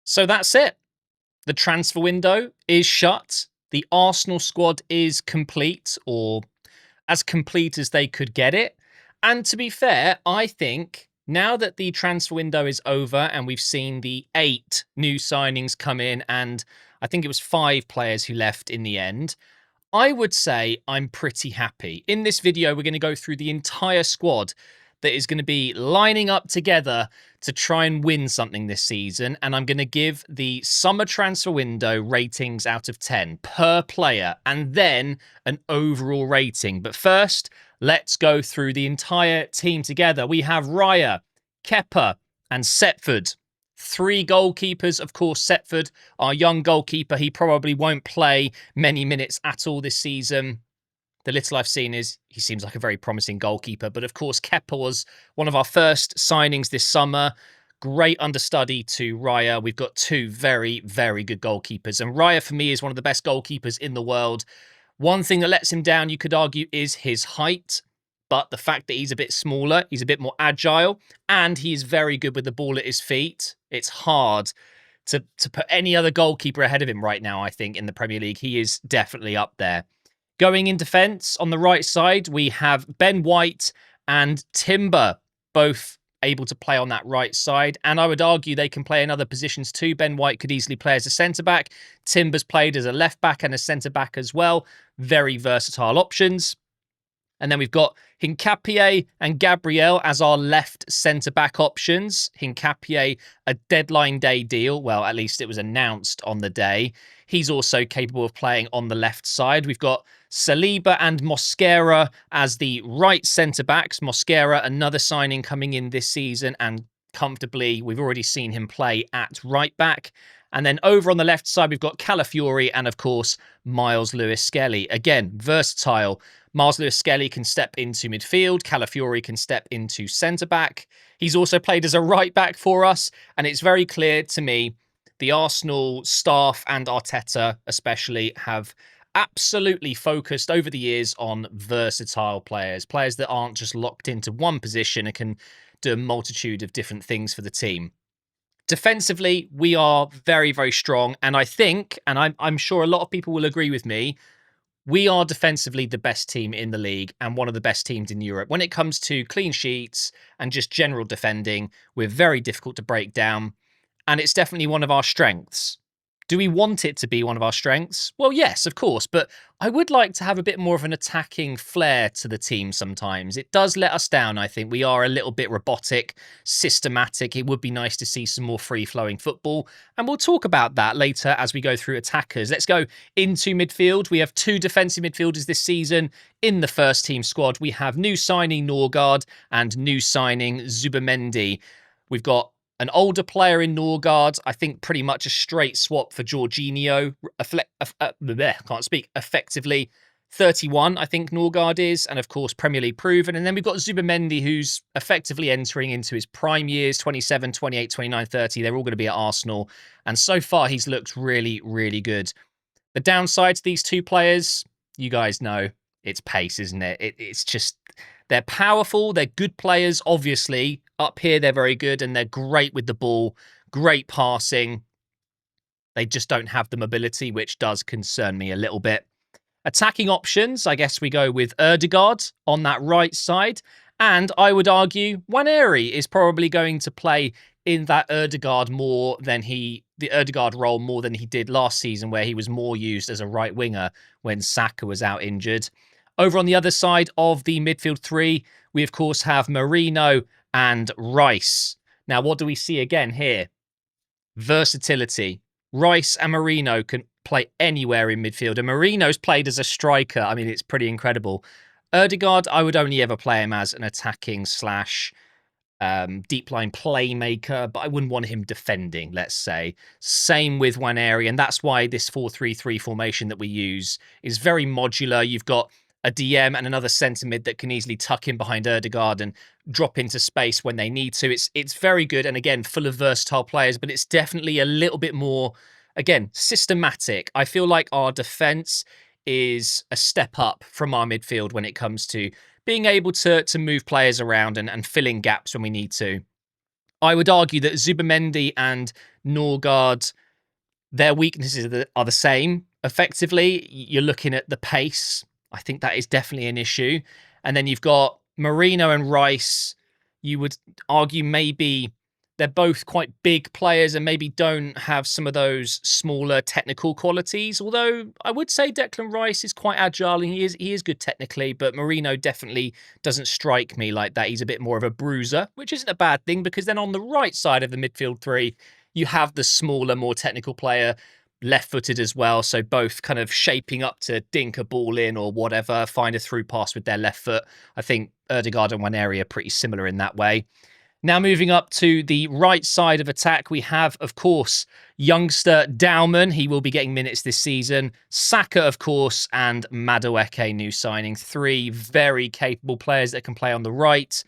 So that's it. The transfer window is shut. The Arsenal squad is complete, or as complete as they could get it. And to be fair, I think now that the transfer window is over and we've seen the 8 new signings come in, and I think it was 5 players who left in the end, I would say I'm pretty happy. In this video, we're going to go through the entire squad that is going to be lining up together to try and win something this season. And I'm going to give the summer transfer window ratings out of 10 per player and then an overall rating. But first, let's go through the entire team together. We have Raya, Kepa, and Setford. 3 goalkeepers, of course. Setford, our young goalkeeper, he probably won't play many minutes at all this season. The little I've seen is he seems like a very promising goalkeeper. But of course, Kepa was one of our first signings this summer. Great understudy to Raya. We've got 2 very, very good goalkeepers. And Raya, for me, is one of the best goalkeepers in the world. One thing that lets him down, you could argue, is his height. But the fact that he's a bit smaller, he's a bit more agile, and he is very good with the ball at his feet. It's hard to put any other goalkeeper ahead of him right now, I think, in the Premier League. He is definitely up there. Going in defence, on the right side, we have Ben White and Timber, both able to play on that right side. And I would argue they can play in other positions too. Ben White could easily play as a centre-back. Timber's played as a left-back and a centre-back as well. Very versatile options. And then we've got Hincapié and Gabriel as our left centre-back options. Hincapié, a deadline day deal. Well, at least it was announced on the day. He's also capable of playing on the left side. We've got Saliba and Mosquera as the right centre-backs. Mosquera, another signing coming in this season, and comfortably, we've already seen him play at right back. And then over on the left side, we've got Calafiori and, of course, Miles Lewis-Skelly. Again, versatile. Miles Lewis-Skelly can step into midfield. Calafiori can step into centre-back. He's also played as a right-back for us. And it's very clear to me, the Arsenal staff and Arteta especially have absolutely focused over the years on versatile players. Players that aren't just locked into one position and can do a multitude of different things for the team. Defensively, we are very, very strong. And I think, and I'm sure a lot of people will agree with me, we are defensively the best team in the league and one of the best teams in Europe. When it comes to clean sheets and just general defending, we're very difficult to break down. And it's definitely one of our strengths. Do we want it to be one of our strengths? Well, yes, of course, but I would like to have a bit more of an attacking flair to the team sometimes. It does let us down, I think. We are a little bit robotic, systematic. It would be nice to see some more free-flowing football, and we'll talk about that later as we go through attackers. Let's go into midfield. We have 2 defensive midfielders this season in the first team squad. We have new signing Norgard and new signing Zubimendi. We've got an older player in Norgard, I think pretty much a straight swap for Jorginho. Can't speak. Effectively 31, I think Norgard is. And of course, Premier League proven. And then we've got Zubimendi, who's effectively entering into his prime years, 27, 28, 29, 30. They're all going to be at Arsenal. And so far, he's looked really, really good. The downside to these 2 players, you guys know, it's pace, isn't it? It's just, they're powerful. They're good players, obviously. Up here, they're very good, and they're great with the ball, great passing. They just don't have the mobility, which does concern me a little bit. Attacking options, I guess we go with Ødegaard on that right side. And I would argue Nwaneri is probably going to play in that Ødegaard the Ødegaard role more than he did last season, where he was more used as a right winger when Saka was out injured. Over on the other side of the midfield 3, we of course have Marino and Rice. Now, what do we see again here? Versatility. Rice and Marino can play anywhere in midfield, and Marino's played as a striker. I mean, it's pretty incredible. Ødegaard, I would only ever play him as an attacking slash deep line playmaker, but I wouldn't want him defending, let's say. Same with Nwaneri, and that's why this 4-3-3 formation that we use is very modular. You've got a DM and another centre mid that can easily tuck in behind Ødegaard and drop into space when they need to. It's very good, and again, full of versatile players, but it's definitely a little bit more, again, systematic. I feel like our defence is a step up from our midfield when it comes to being able to move players around and filling gaps when we need to. I would argue that Zubimendi and Norgard, their weaknesses are the same. Effectively, you're looking at the pace. I think that is definitely an issue. And then you've got Marino and Rice. You would argue maybe they're both quite big players and maybe don't have some of those smaller technical qualities. Although I would say Declan Rice is quite agile and he is good technically, but Marino definitely doesn't strike me like that. He's a bit more of a bruiser, which isn't a bad thing because then on the right side of the midfield three, you have the smaller, more technical player, left-footed as well. So both kind of shaping up to dink a ball in or whatever, find a through pass with their left foot. I think Ødegaard and Nwaneri are pretty similar in that way. Now moving up to the right side of attack, we have, of course, youngster Dauman. He will be getting minutes this season. Saka, of course, and Madueke, new signing. Three very capable players that can play on the right.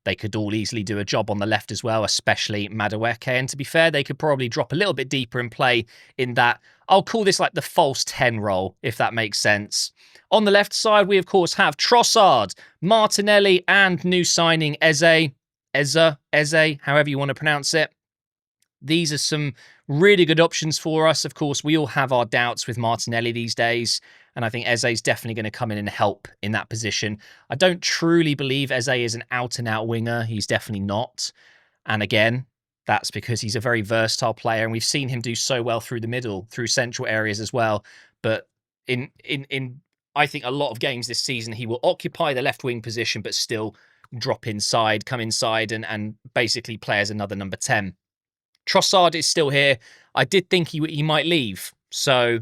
They could all easily do a job on the left as well, especially Madueke. And to be fair, they could probably drop a little bit deeper and play in that, I'll call this like the false 10 role, if that makes sense. On the left side, we, of course, have Trossard, Martinelli, and new signing Eze, however you want to pronounce it. These are some really good options for us. Of course, we all have our doubts with Martinelli these days, and I think Eze is definitely going to come in and help in that position. I don't truly believe Eze is an out-and-out winger. He's definitely not. And again, that's because he's a very versatile player, and we've seen him do so well through the middle, through central areas as well. But in I think a lot of games this season, he will occupy the left wing position, but still drop inside, come inside, and basically play as another number 10. Trossard is still here. I did think he might leave, so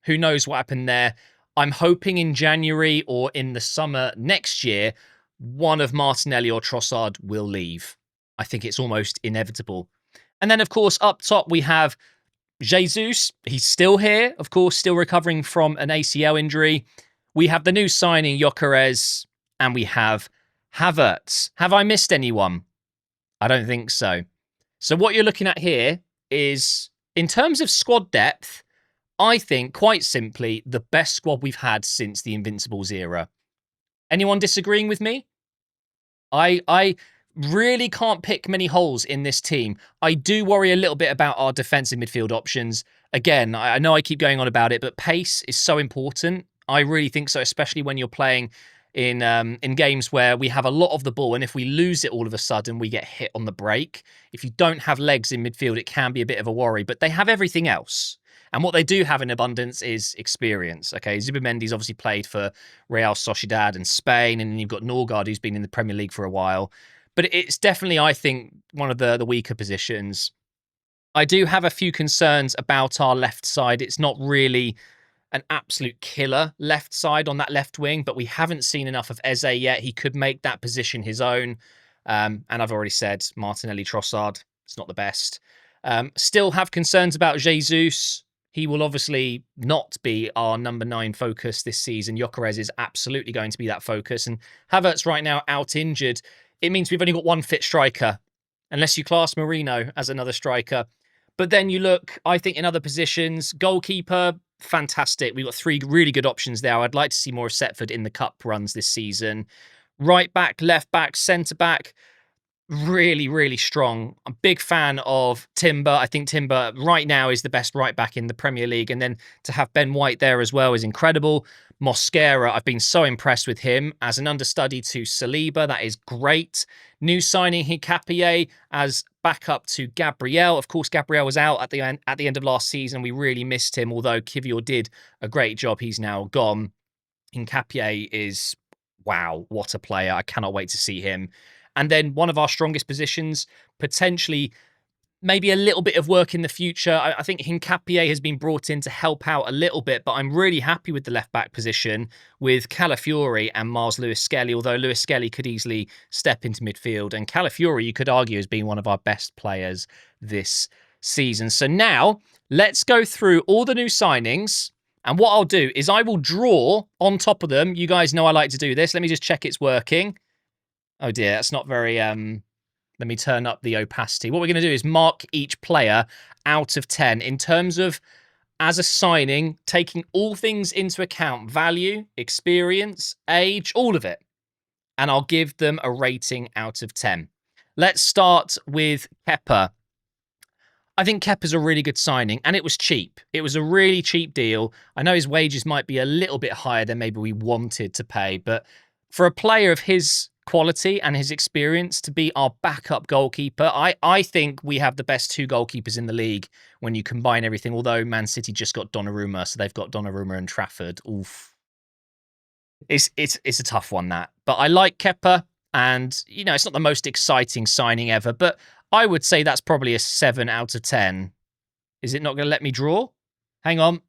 who knows what happened there. I'm hoping in January or in the summer next year, one of Martinelli or Trossard will leave. I think it's almost inevitable. And then, of course, up top, we have Jesus. He's still here, of course, still recovering from an ACL injury. We have the new signing, Gyökeres, and we have Havertz. Have I missed anyone? I don't think so. So what you're looking at here is, in terms of squad depth, I think, quite simply, the best squad we've had since the Invincibles era. Anyone disagreeing with me? I really can't pick many holes in this team. I do worry a little bit about our defensive midfield options. Again, I know I keep going on about it, but pace is so important. I really think so, especially when you're playing in games where we have a lot of the ball, and if we lose it all of a sudden, we get hit on the break. If you don't have legs in midfield, it can be a bit of a worry, but they have everything else. And what they do have in abundance is experience. Okay, Zubimendi's obviously played for Real Sociedad and Spain, and then you've got Norgard, who's been in the Premier League for a while. But it's definitely, I think, one of the weaker positions. I do have a few concerns about our left side. It's not really an absolute killer left side on that left wing, but we haven't seen enough of Eze yet. He could make that position his own. And I've already said Martinelli, Trossard, it's not the best. Still have concerns about Jesus. He will obviously not be our number 9 focus this season. Gyökeres is absolutely going to be that focus. And Havertz right now out injured. It means we've only got one fit striker, unless you class Marino as another striker. But then you look, I think, in other positions, goalkeeper, fantastic. We've got 3 really good options there. I'd like to see more of Setford in the cup runs this season. Right back, left back, centre back, really, really strong. I'm a big fan of Timber. I think Timber right now is the best right back in the Premier League. And then to have Ben White there as well is incredible. Mosquera, I've been so impressed with him as an understudy to Saliba. That is great. New signing Hincapié as backup to Gabriel. Of course, Gabriel was out at the end of last season. We really missed him, although Kivior did a great job. He's now gone. Hincapié is, wow, what a player. I cannot wait to see him. And then one of our strongest positions, potentially maybe a little bit of work in the future. I think Hincapié has been brought in to help out a little bit, but I'm really happy with the left-back position with Calafiori and Mars Lewis-Skelly, although Lewis-Skelly could easily step into midfield. And Calafiori, you could argue, has been one of our best players this season. So now, let's go through all the new signings. And what I'll do is I will draw on top of them. You guys know I like to do this. Let me just check it's working. Oh dear, that's not very... Let me turn up the opacity. What we're going to do is mark each player out of 10 in terms of, as a signing, taking all things into account, value, experience, age, all of it. And I'll give them a rating out of 10. Let's start with Kepa. I think Kepa's a really good signing, and it was cheap. It was a really cheap deal. I know his wages might be a little bit higher than maybe we wanted to pay, but for a player of his quality and his experience to be our backup goalkeeper, I think we have the best two goalkeepers in the league when you combine everything, although Man City just got Donnarumma, so they've got Donnarumma and Trafford. Oof. It's a tough one, that. But I like Kepa, and, you know, it's not the most exciting signing ever, but I would say that's probably a 7 out of 10. Is it not going to let me draw? Hang on.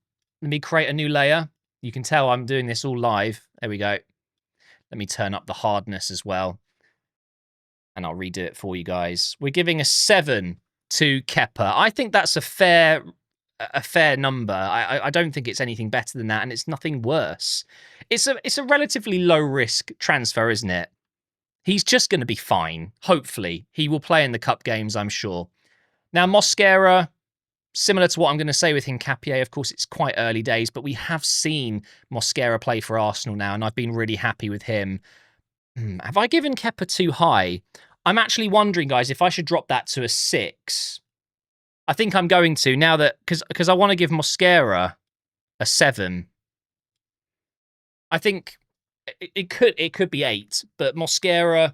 Let me create a new layer. You can tell I'm doing this all live. There we go. Let me turn up the hardness as well. And I'll redo it for you guys. We're giving a 7 to Kepa. I think that's a fair number. I don't think it's anything better than that, and it's nothing worse. It's a relatively low risk transfer, isn't it? He's just going to be fine. Hopefully, he will play in the cup games, I'm sure. Now, Mosquera, similar to what I'm going to say with Hincapié, of course, it's quite early days, but we have seen Mosquera play for Arsenal now, and I've been really happy with him. Have I given Kepa too high? I'm actually wondering, guys, if I should drop that to a 6. I think I'm going to, now that, because I want to give Mosquera a 7. I think it could be 8, but Mosquera,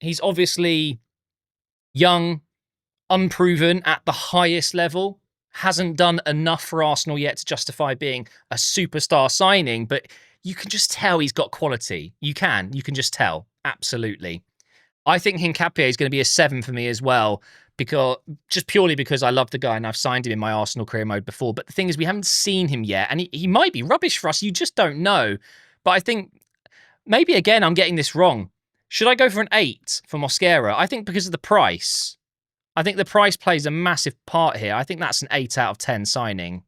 he's obviously young, unproven at the highest level, hasn't done enough for Arsenal yet to justify being a superstar signing, but you can just tell he's got quality. You can just tell. Absolutely. I think Hincapié is going to be a 7 for me as well, because just purely because I love the guy and I've signed him in my Arsenal career mode before. But the thing is, we haven't seen him yet, and he might be rubbish for us. You just don't know. But I think maybe, again, I'm getting this wrong. Should I go for an 8 for Mosquera? I think because of the price. I think the price plays a massive part here. I think that's an 8 out of 10 signing.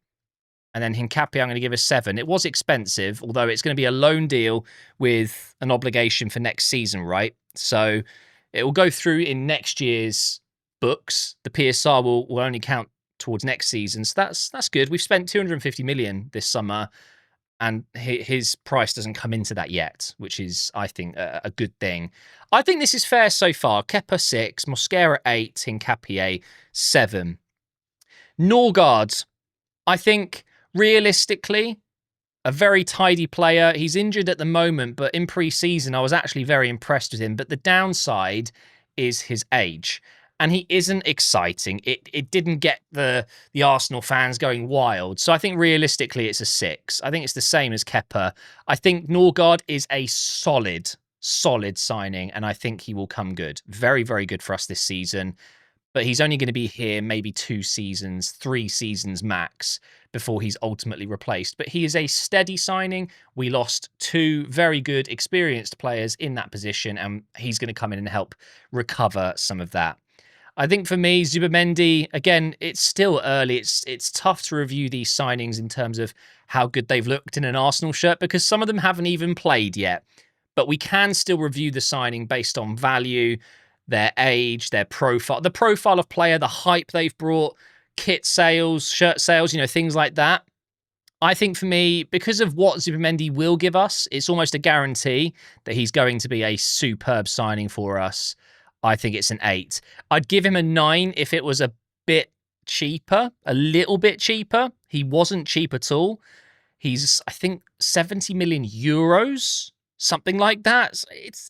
And then Hincapié, I'm going to give a 7. It was expensive, although it's going to be a loan deal with an obligation for next season, right? So it will go through in next year's books. The PSR will only count towards next season. So that's good. We've spent 250 million this summer, and his price doesn't come into that yet, which is, I think, a good thing. I think this is fair so far. Kepa 6, Mosquera 8, Hincapié 7. Norgard, I think, realistically, a very tidy player. He's injured at the moment, but in pre-season, I was actually very impressed with him. But the downside is his age. And he isn't exciting. It didn't get the Arsenal fans going wild. So I think realistically it's a 6. I think it's the same as Kepa. I think Norgard is a solid signing, and I think he will come good. Very, very good for us this season. But he's only going to be here maybe 2 seasons, 3 seasons max before he's ultimately replaced. But he is a steady signing. We lost 2 very good, experienced players in that position, and he's going to come in and help recover some of that. I think for me, Zubimendi, again, it's still early. It's tough to review these signings in terms of how good they've looked in an Arsenal shirt, because some of them haven't even played yet. But we can still review the signing based on value, their age, their profile, the profile of player, the hype they've brought, kit sales, shirt sales, things like that. I think for me, because of what Zubimendi will give us, it's almost a guarantee that he's going to be a superb signing for us. I think it's an 8. I'd give him a 9 if it was a bit cheaper, a little bit cheaper. He wasn't cheap at all. He's, I think, 70 million euros, something like that.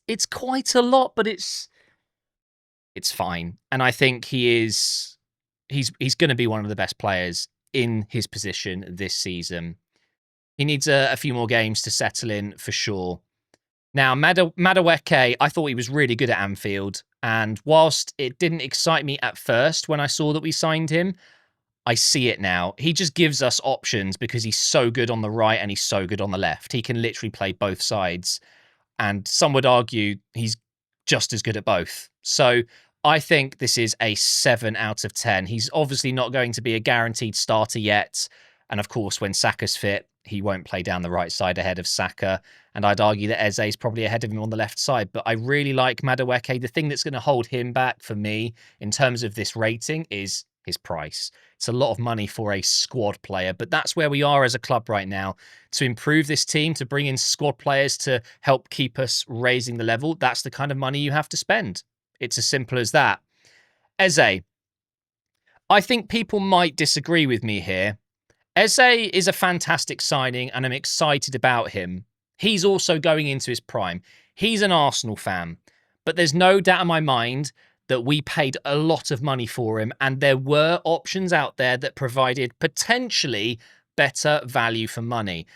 It's quite a lot, but it's fine. And I think he's going to be one of the best players in his position this season. He needs a few more games to settle in for sure. Now, Madueke, I thought he was really good at Anfield. And whilst it didn't excite me at first when I saw that we signed him, I see it now. He just gives us options because he's so good on the right and he's so good on the left. He can literally play both sides. And some would argue he's just as good at both. So I think this is a 7 out of 10. He's obviously not going to be a guaranteed starter yet. And of course, when Saka's fit, he won't play down the right side ahead of Saka. And I'd argue that Eze is probably ahead of him on the left side. But I really like Madueke. The thing that's going to hold him back for me in terms of this rating is his price. It's a lot of money for a squad player, but that's where we are as a club right now. To improve this team, to bring in squad players to help keep us raising the level, that's the kind of money you have to spend. It's as simple as that. Eze, I think people might disagree with me here. Eze is a fantastic signing and I'm excited about him. He's also going into his prime. He's an Arsenal fan, but there's no doubt in my mind that we paid a lot of money for him and there were options out there that provided potentially better value for money.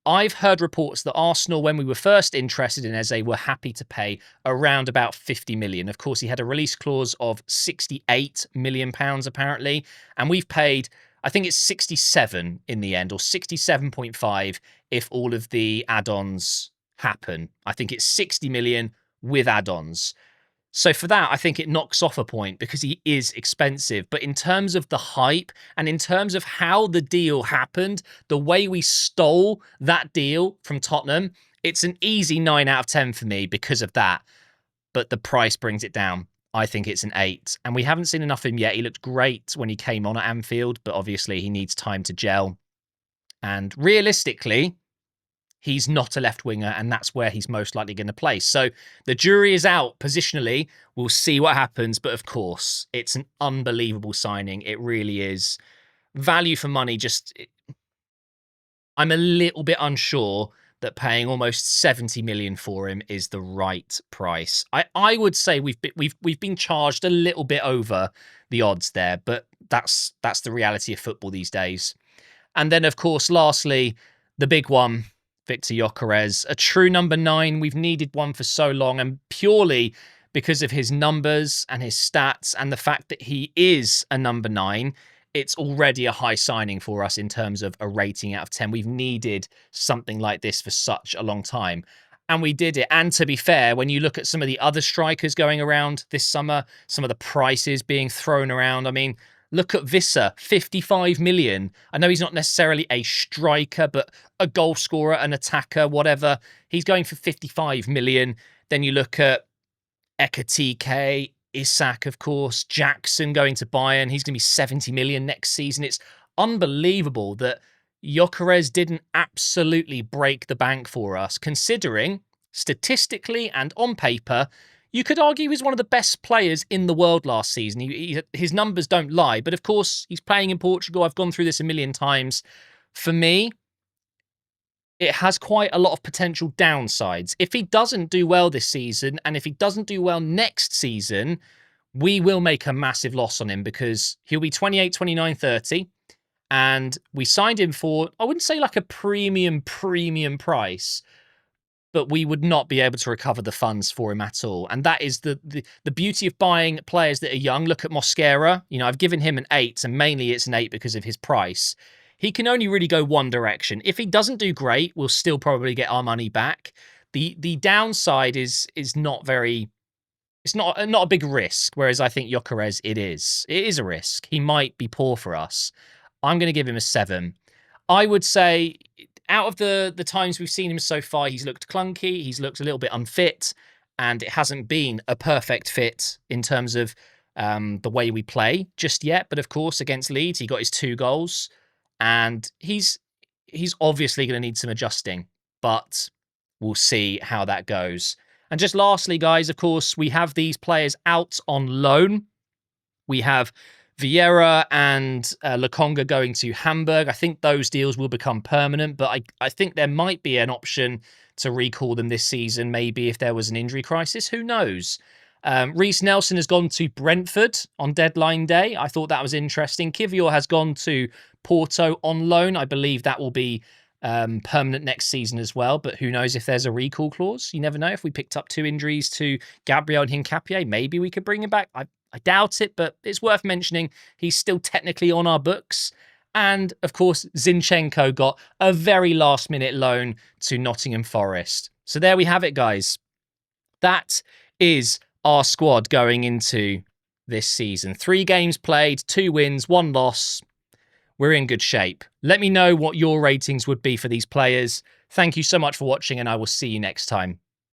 I've heard reports that Arsenal, when we were first interested in Eze, were happy to pay around about 50 million. Of course, he had a release clause of 68 million pounds, apparently. And we've paid, I think it's 67 in the end, or 67.5 if all of the add-ons happen. I think it's 60 million with add-ons. So for that, I think it knocks off a point because he is expensive. But in terms of the hype and in terms of how the deal happened, the way we stole that deal from Tottenham, it's an easy 9 out of 10 for me because of that. But the price brings it down. I think it's an 8. And we haven't seen enough of him yet. He looked great when he came on at Anfield, but obviously he needs time to gel. And realistically, he's not a left winger, and that's where he's most likely going to play. So the jury is out positionally. We'll see what happens. But of course, it's an unbelievable signing. It really is. Value for money, I'm a little bit unsure that paying almost 70 million for him is the right price. I would say we've been charged a little bit over the odds there, but that's the reality of football these days. And then, of course, lastly, the big one, Victor Gyökeres, a true number 9. We've needed one for so long, and purely because of his numbers and his stats and the fact that he is a number 9, it's already a high signing for us in terms of a rating out of 10. We've needed something like this for such a long time, and we did it. And to be fair, when you look at some of the other strikers going around this summer, some of the prices being thrown around, I mean, look at Visser, 55 million. I know he's not necessarily a striker, but a goal scorer, an attacker, whatever. He's going for 55 million. Then you look at Ekatike, Isak, of course, Jackson going to Bayern. He's going to be 70 million next season. It's unbelievable that Gyökeres didn't absolutely break the bank for us, considering statistically and on paper, you could argue he was one of the best players in the world last season. His numbers don't lie, but of course, he's playing in Portugal. I've gone through this a million times. For me, it has quite a lot of potential downsides. If he doesn't do well this season, and if he doesn't do well next season, we will make a massive loss on him because he'll be 28, 29, 30. And we signed him for, I wouldn't say like a premium price, but we would not be able to recover the funds for him at all. And that is the beauty of buying players that are young. Look at Mosquera. You know, I've given him an 8, and mainly it's an 8 because of his price. He can only really go one direction. If he doesn't do great, we'll still probably get our money back. The downside is not very... It's not a big risk, whereas I think Gyökeres, it is. It is a risk. He might be poor for us. I'm going to give him a 7. I would say out of the times we've seen him so far, he's looked clunky, he's looked a little bit unfit, and it hasn't been a perfect fit in terms of the way we play just yet. But of course, against Leeds, he got his 2 goals, and he's obviously going to need some adjusting, but we'll see how that goes. And just lastly, guys, of course, we have these players out on loan. We have Vieira and Lokonga going to Hamburg. I think those deals will become permanent, but I think there might be an option to recall them this season, maybe if there was an injury crisis. Who knows? Reece Nelson has gone to Brentford on deadline day. I thought that was interesting. Kivior has gone to Porto on loan. I believe that will be permanent next season as well, but who knows if there's a recall clause. You never know. If we picked up 2 injuries to Gabriel and Hincapié, maybe we could bring him back. I doubt it, but it's worth mentioning he's still technically on our books. And, of course, Zinchenko got a very last-minute loan to Nottingham Forest. So there we have it, guys. That is our squad going into this season. 3 games played, 2 wins, 1 loss. We're in good shape. Let me know what your ratings would be for these players. Thank you so much for watching, and I will see you next time.